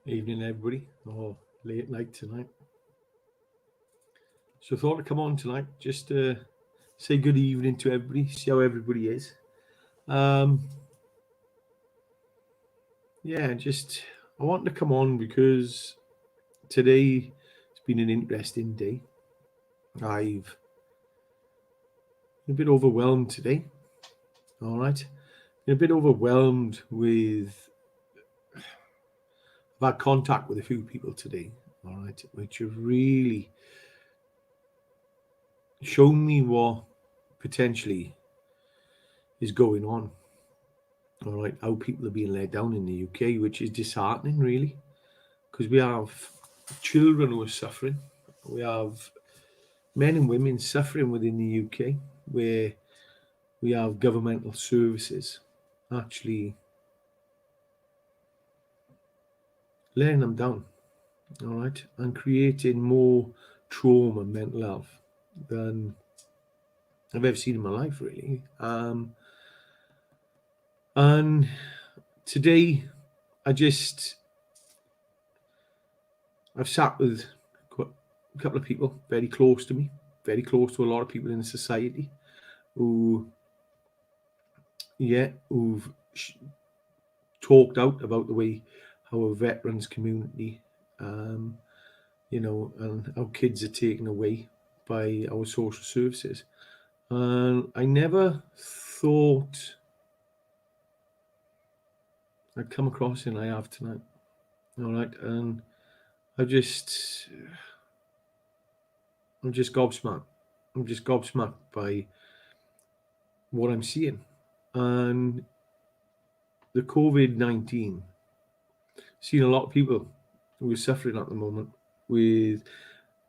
Evening, everybody, or late night tonight. So I thought I'd come on tonight just to say good evening to everybody, see how everybody is. Um, yeah, just I wanted to come on because today it's been an interesting day. I've been a bit overwhelmed today. All right, been a bit overwhelmed with. I've had contact with a few people today. All right, which have really shown me what potentially is going on. All right, how people are being let down in the UK, which is disheartening, really, because we have children who are suffering. We have men and women suffering within the UK, where we have governmental services actually letting them down, all right, and creating more trauma and mental health than I've ever seen in my life, really. And today, I just I've sat with a couple of people very close to me, very close to a lot of people in the society who, who've talked out about the way how a veterans community, um, and how kids are taken away by our social services. And I never thought I'd come across it, and I have tonight. All right, and I just, I'm just gobsmacked. I'm just gobsmacked by what I'm seeing, and the COVID-19. Seen a lot of people who are suffering at the moment with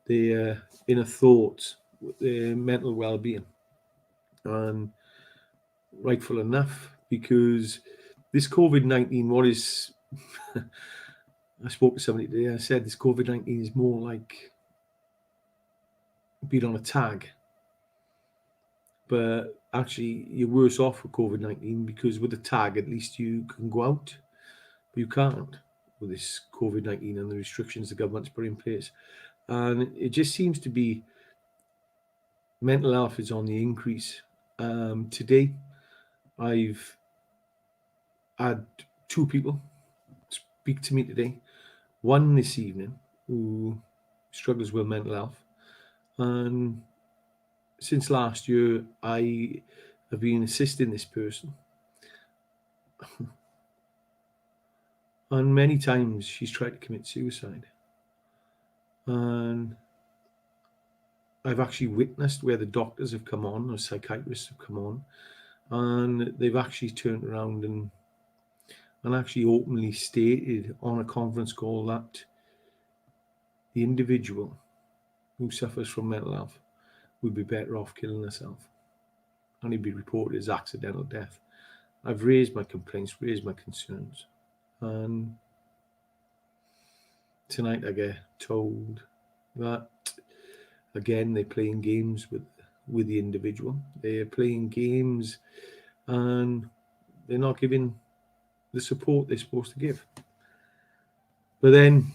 their inner thoughts, their mental well-being, and rightful enough, because this COVID-19, what is, I spoke to somebody today. I said this COVID-19 is more like being on a tag, but actually you're worse off with COVID-19 because with the tag at least you can go out, but you can't with this COVID-19 and the restrictions the government's put in place. And it just seems to be mental health is on the increase. Today, I've had two people speak to me today. One this evening who struggles with mental health, and since last year, I have been assisting this person, and many times she's tried to commit suicide, and I've actually witnessed where the doctors have come on, or psychiatrists have come on, and they've actually turned around and actually openly stated on a conference call that the individual who suffers from mental health would be better off killing herself and he'd be reported as accidental death. I've raised my complaints, raised my concerns, and tonight I get told that again they're playing games with the individual. They're playing games and they're not giving the support they're supposed to give. But then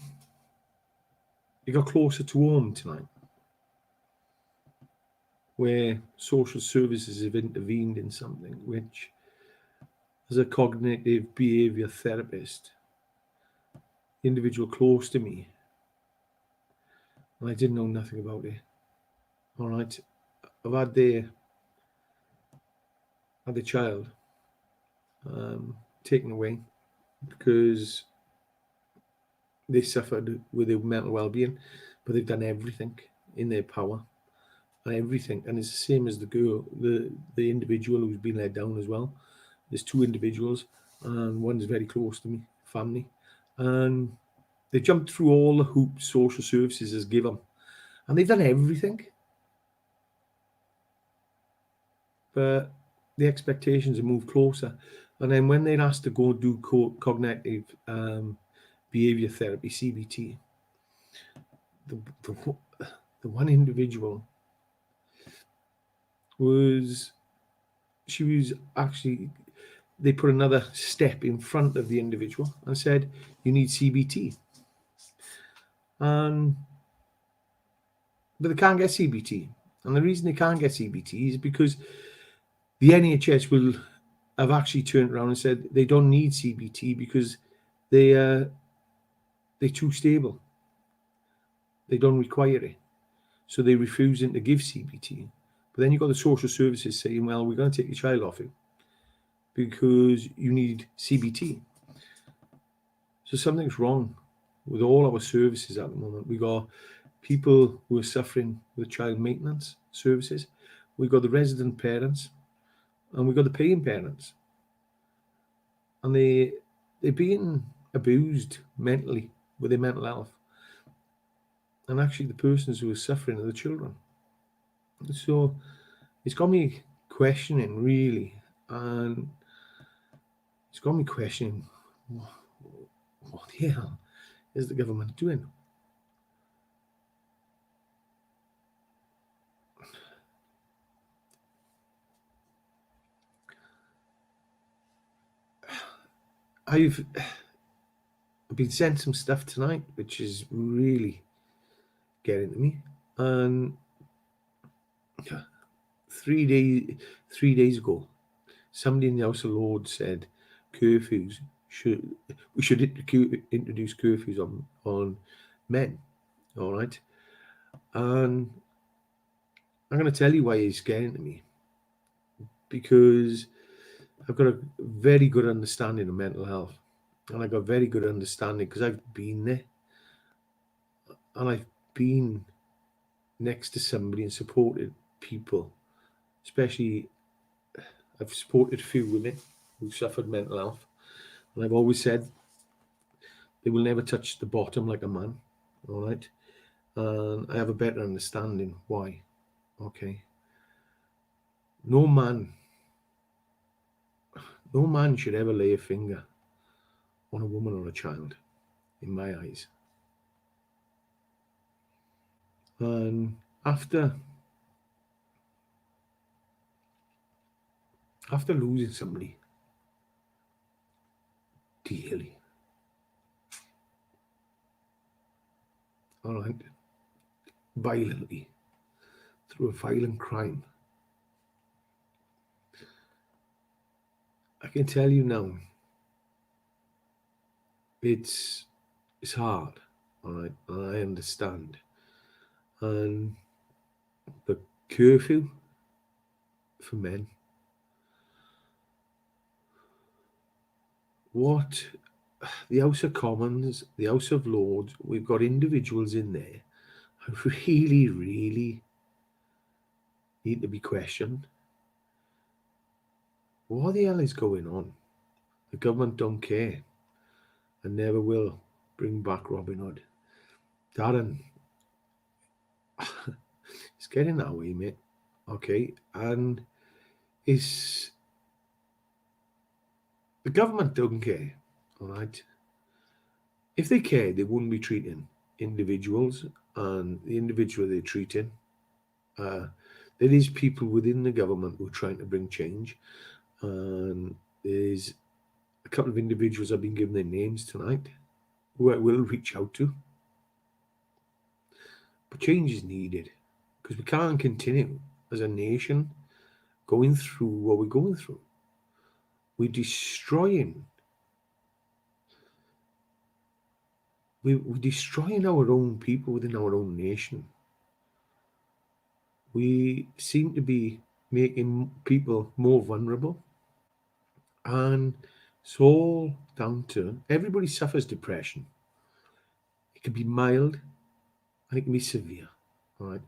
it got closer to home tonight, where social services have intervened in something which, as a cognitive behavior therapist, the individual close to me, and I didn't know nothing about it. All right, I've had the child taken away because they suffered with their mental well-being, but they've done everything in their power and everything. And it's the same as the girl, the individual who's been let down as well. There's two individuals, and one's very close to me, family, and they jumped through all the hoops social services has given, and they've done everything. But the expectations have moved closer. And then when they're asked to go do cognitive behavior therapy, CBT, the, the, the one individual was, she was actually, they put another step in front of the individual and said, you need CBT. but they can't get CBT. And the reason they can't get CBT is because the NHS will have actually turned around and said they don't need CBT because they're too stable. They don't require it. So they're refusing to give CBT. But then you've got the social services saying, well, we're going to take your child off it because you need CBT. So something's wrong with all our services at the moment. We got people who are suffering with child maintenance services. We've got the resident parents and we've got the paying parents. And they're being abused mentally with their mental health. And actually the persons who are suffering are the children. So it's got me questioning, really. And it's got me questioning, what the hell is the government doing? I've been sent some stuff tonight, which is really getting to me. And 3 days ago, somebody in the House of Lords said we should introduce curfews on men. All right, and I'm going to tell you why it's getting to me, because I've got a very good understanding of mental health, and I've got a very good understanding because I've been there, and I've been next to somebody and supported people, especially I've supported a few women who suffered mental health, and I've always said they will never touch the bottom like a man. All right, and I have a better understanding why. Okay, no man should ever lay a finger on a woman or a child, in my eyes. And after losing somebody dearly, all right, violently, through a violent crime, I can tell you now, it's hard, all right, and I understand. And the curfew for men, what the House of Commons, the House of Lords, we've got individuals in there who really, really need to be questioned. What the hell is going on? The government don't care and never will bring back Robin Hood. Darren, it's getting that way, mate. Okay, and it's the government don't care. All right, if they cared, they wouldn't be treating individuals, and the individual they're treating. There is people within the government who are trying to bring change, and there's a couple of individuals I've been given their names tonight who I will reach out to. But change is needed because we can't continue as a nation going through what we're going through. We're destroying. We're destroying our own people within our own nation. We seem to be making people more vulnerable. And it's all down to everybody suffers depression. It can be mild and it can be severe. All right.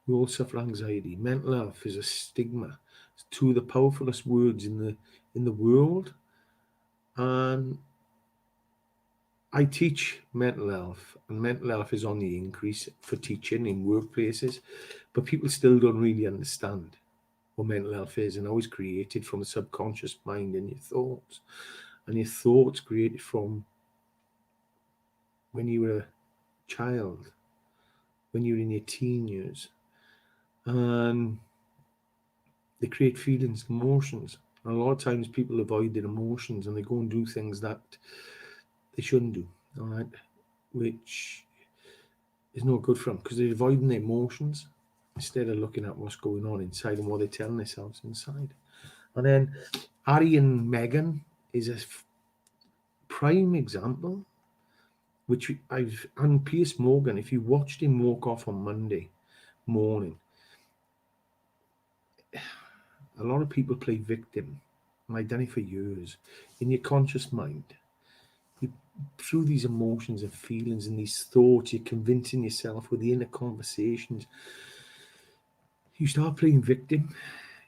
We all suffer anxiety. Mental health is a stigma. It's two of the powerfulest words in the world. And I teach mental health, and mental health is on the increase for teaching in workplaces, but people still don't really understand what mental health is and how it's created from the subconscious mind and your thoughts. And your thoughts created from when you were a child, when you were in your teen years. And they create feelings, emotions. And a lot of times people avoid their emotions and they go and do things that they shouldn't do, all right? Which is no good for them because they're avoiding their emotions instead of looking at what's going on inside and what they're telling themselves inside. And then Harry and Meghan is a prime example, which and Piers Morgan, if you watched him walk off on Monday morning, a lot of people play victim, and I've done it for years. In your conscious mind, through these emotions and feelings and these thoughts, you're convincing yourself with the inner conversations. You start playing victim,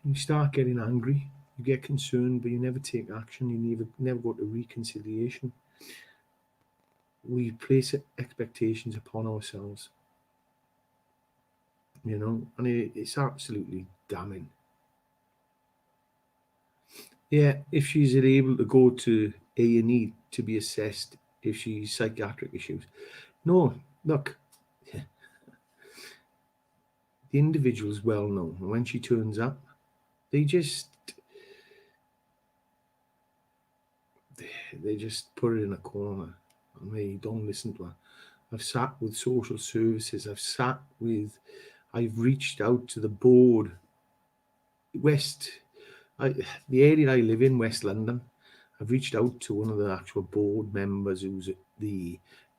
you start getting angry, you get concerned, but you never take action, you never go to reconciliation. We place expectations upon ourselves, and it's absolutely damning. Yeah, if she's able to go to A&E to be assessed if she's psychiatric issues. No, look, the individual's well known. And when she turns up, they just put it in a corner and they don't listen to her. I've sat with social services. I've reached out to the board. The area I live in, West London, I've reached out to one of the actual board members who's at the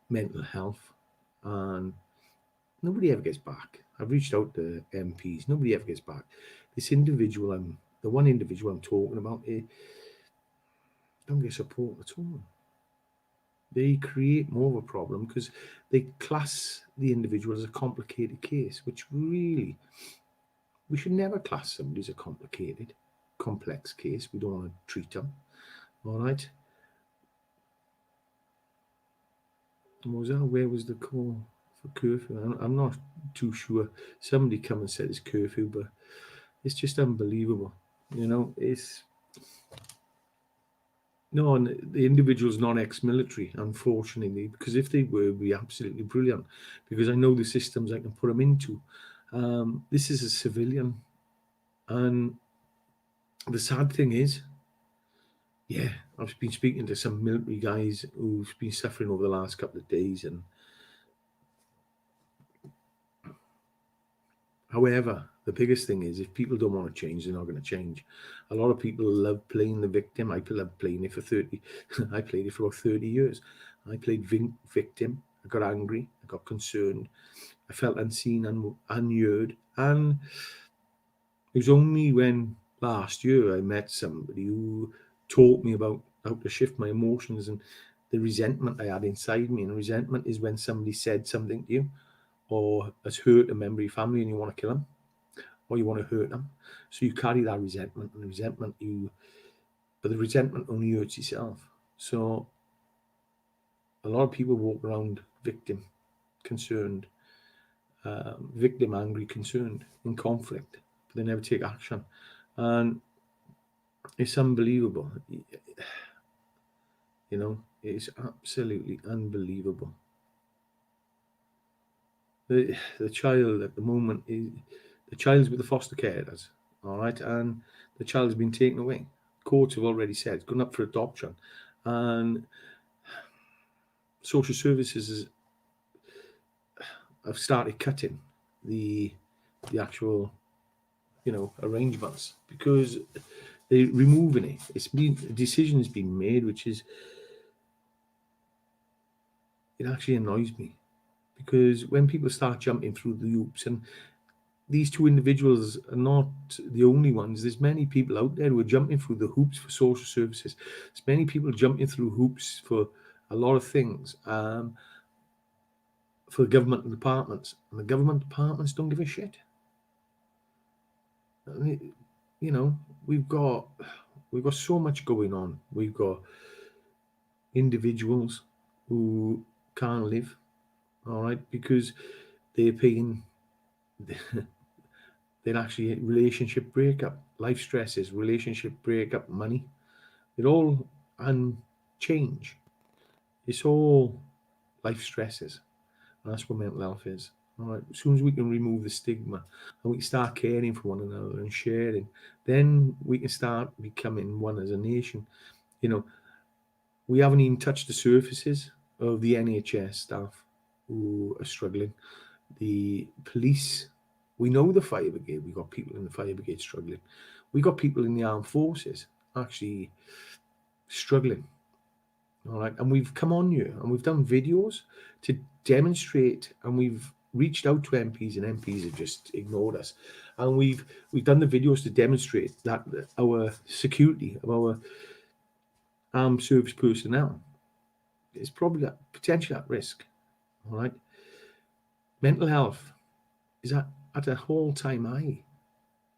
mental health, and nobody ever gets back. I've reached out to MPs, nobody ever gets back. The one individual I'm talking about, don't get support at all. They create more of a problem because they class the individual as a complicated case, which really, we should never class somebody as a complex case. We don't want to treat them. All right. Where was the call for curfew? I'm not too sure. Somebody come and said it's curfew, but it's just unbelievable. No, and the individual's not ex-military, unfortunately, because if they were, it'd be absolutely brilliant. Because I know the systems I can put them into. This is a civilian, and the sad thing is, yeah, I've been speaking to some military guys who've been suffering over the last couple of days, and however, the biggest thing is if people don't want to change, they're not going to change. A lot of people love playing the victim. I love playing it for 30. I played it for about 30 years. I played victim. I got angry. I got concerned. I felt unseen and unheard. And it was only when last year I met somebody who taught me about how to shift my emotions and the resentment I had inside me. And resentment is when somebody said something to you or has hurt a member of your family and you want to kill them or you want to hurt them. So you carry that resentment, and but the resentment only hurts yourself. So a lot of people walk around victim, concerned, victim, angry, concerned, in conflict, but they never take action. And it's unbelievable. It's absolutely unbelievable. The child at the moment the child's with the foster carers, all right, and the child has been taken away. Courts have already said it's gone up for adoption, and social services have started cutting the actual arrangements because they're removing it. A decision has been made, which is, it actually annoys me because when people start jumping through the hoops, and these two individuals are not the only ones. There's many people out there who are jumping through the hoops for social services. There's many people jumping through hoops for a lot of things, for government departments. And the government departments don't give a shit. We've got so much going on. We've got individuals who can't live, all right, because they're paying they're actually relationship breakup, life stresses, relationship breakup, money. It all and change. It's all life stresses. And that's what mental health is. All right. As soon as we can remove the stigma and we can start caring for one another and sharing, then we can start becoming one as a nation. We haven't even touched the surfaces of the NHS staff who are struggling. The police, we know the fire brigade, we've got people in the fire brigade struggling. We've got people in the armed forces actually struggling. All right. And we've come on you and we've done videos to demonstrate, and we've reached out to MPs, and MPs have just ignored us. And we've done the videos to demonstrate that our security of our armed service personnel is probably potentially at risk. All right. Mental health is at an all-time high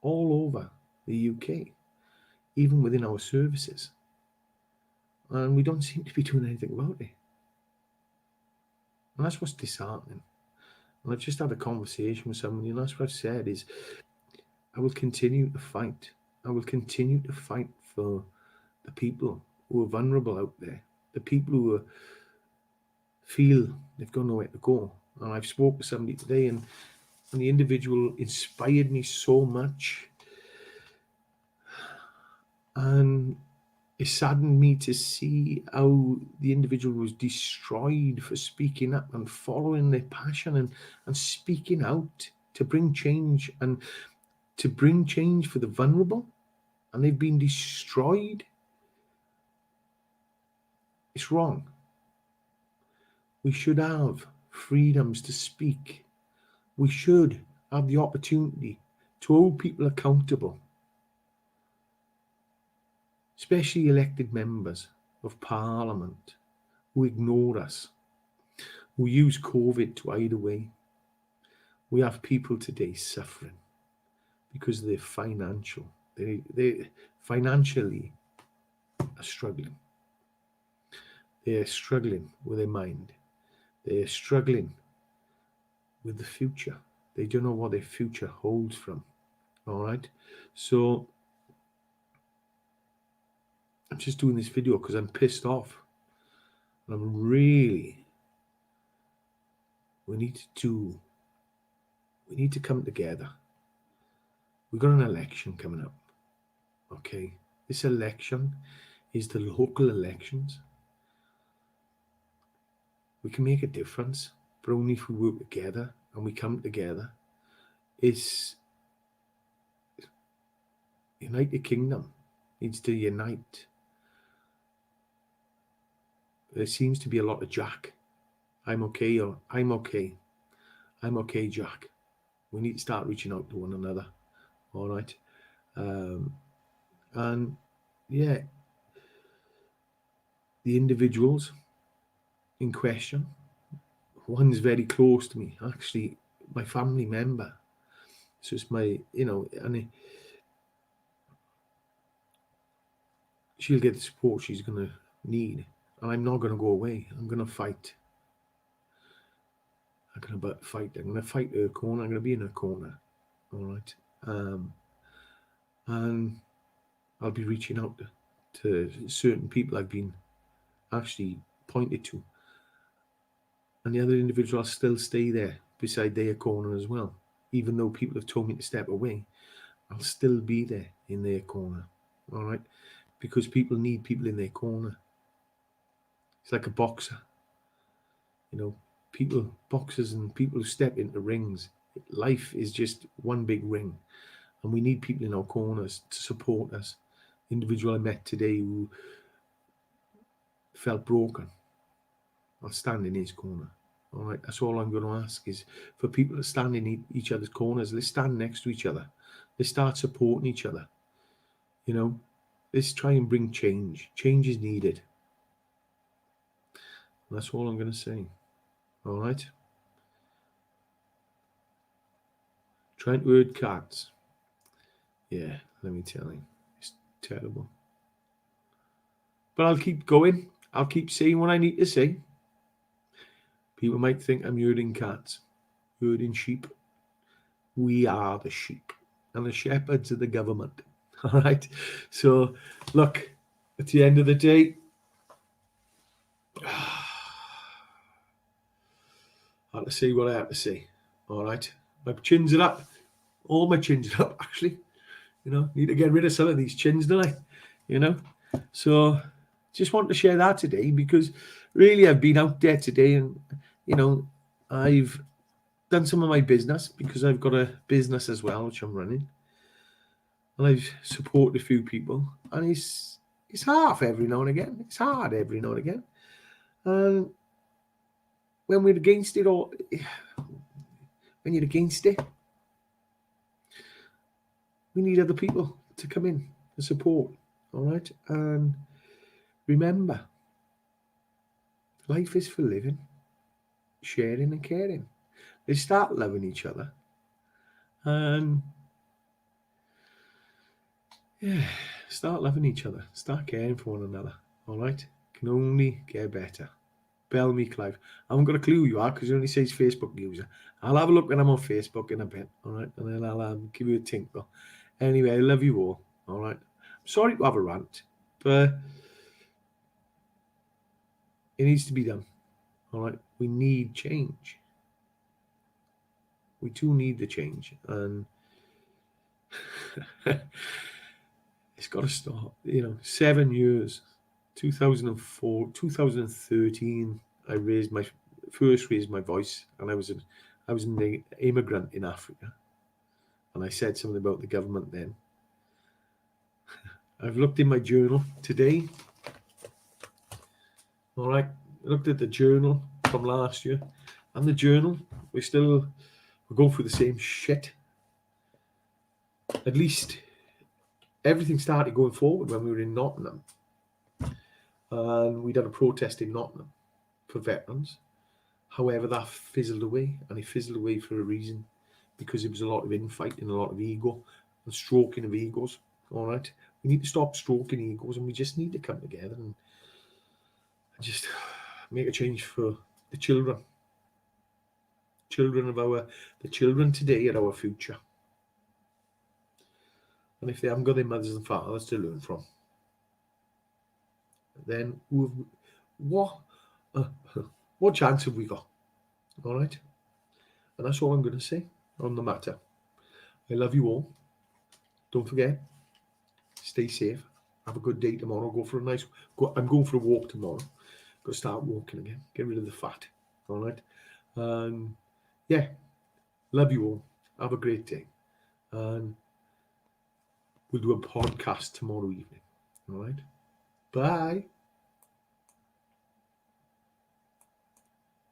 all over the UK, even within our services. And we don't seem to be doing anything about it. And that's what's disheartening. And I've just had a conversation with somebody, and that's what I've said is, I will continue to fight. I will continue to fight for the people who are vulnerable out there, the people who feel they've got nowhere to go. And I've spoke to somebody today, and the individual inspired me so much. And it saddened me to see how the individual was destroyed for speaking up and following their passion and speaking out to bring change and to bring change for the vulnerable. And they've been destroyed. It's wrong. We should have freedoms to speak. We should have the opportunity to hold people accountable, especially elected members of Parliament who ignore us, who use COVID to hide away. We have people today suffering because they're financial. They financially are struggling. They're struggling with their mind. They're struggling with the future. They don't know what their future holds from. All right. So I'm just doing this video because I'm pissed off. I'm really, we need to come together. We've got an election coming up. Okay. This election is the local elections. We can make a difference, but only if we work together and we come together. It's United Kingdom needs to unite. There seems to be a lot of Jack. I'm okay, or I'm okay. I'm okay, Jack. We need to start reaching out to one another. All right. And yeah, the individuals in question, one's very close to me, actually, my family member. So it's my, and she'll get the support she's going to need. And I'm not going to go away. I'm going to fight. I'm going to fight. I'm going to fight her corner. I'm going to be in her corner. All right. And I'll be reaching out to certain people I've been actually pointed to. And the other individual will still stay there beside their corner as well. Even though people have told me to step away, I'll still be there in their corner. All right. Because people need people in their corner. It's like a boxer. Boxers and people who step into rings. Life is just one big ring. And we need people in our corners to support us. The individual I met today who felt broken, I'll stand in his corner. All right, that's all I'm going to ask is for people to stand in each other's corners. Let's stand next to each other. Let's start supporting each other. Let's try and bring change. Change is needed. And that's all I'm going to say. All right. Trying to herd cats. Yeah, let me tell you, it's terrible. But I'll keep going. I'll keep saying what I need to say. People might think I'm herding cats, herding sheep. We are the sheep, and the shepherds are the government. All right. So, look, at the end of the day, I have to say what I have to say. All right. My chins are up. All my chins are up, actually. Need to get rid of some of these chins, don't I? So, just want to share that today because really I've been out there today and, I've done some of my business because I've got a business as well, which I'm running. And I've supported a few people. And it's half every now and again. It's hard every now and again. And when we're against it, or when you're against it, we need other people to come in and support. All right. And remember, life is for living, sharing and caring. They start loving each other. And yeah, start loving each other. Start caring for one another. All right. Can only get better. Bellamy Clive. I haven't got a clue who you are because it only says Facebook user. I'll have a look when I'm on Facebook in a bit. All right. And then I'll give you a tinkle. Anyway, I love you all. All right. I'm sorry to have a rant, but it needs to be done. All right. We need change. We do need the change. And it's got to stop. 7 years, 2004, 2013, I raised my voice, and I was an immigrant in Africa, and I said something about the government then. I've looked in my journal today. All right, I looked at the journal from last year, and the journal, we're going through the same shit. At least everything started going forward when we were in Nottingham, and we'd had a protest in Nottingham for veterans. However, that fizzled away, and it fizzled away for a reason, because there was a lot of infighting, a lot of ego, and stroking of egos. All right, we need to stop stroking egos, and we just need to come together and just make a change for the children. The children today are our future, and if they haven't got their mothers and fathers to learn from, then what chance have we got? All right, and that's all I'm going to say on the matter. I love you all. Don't forget, stay safe. Have a good day tomorrow. I'm going for a walk tomorrow. Got to start walking again. Get rid of the fat. All right. And yeah, love you all. Have a great day. And we'll do a podcast tomorrow evening. All right. Bye.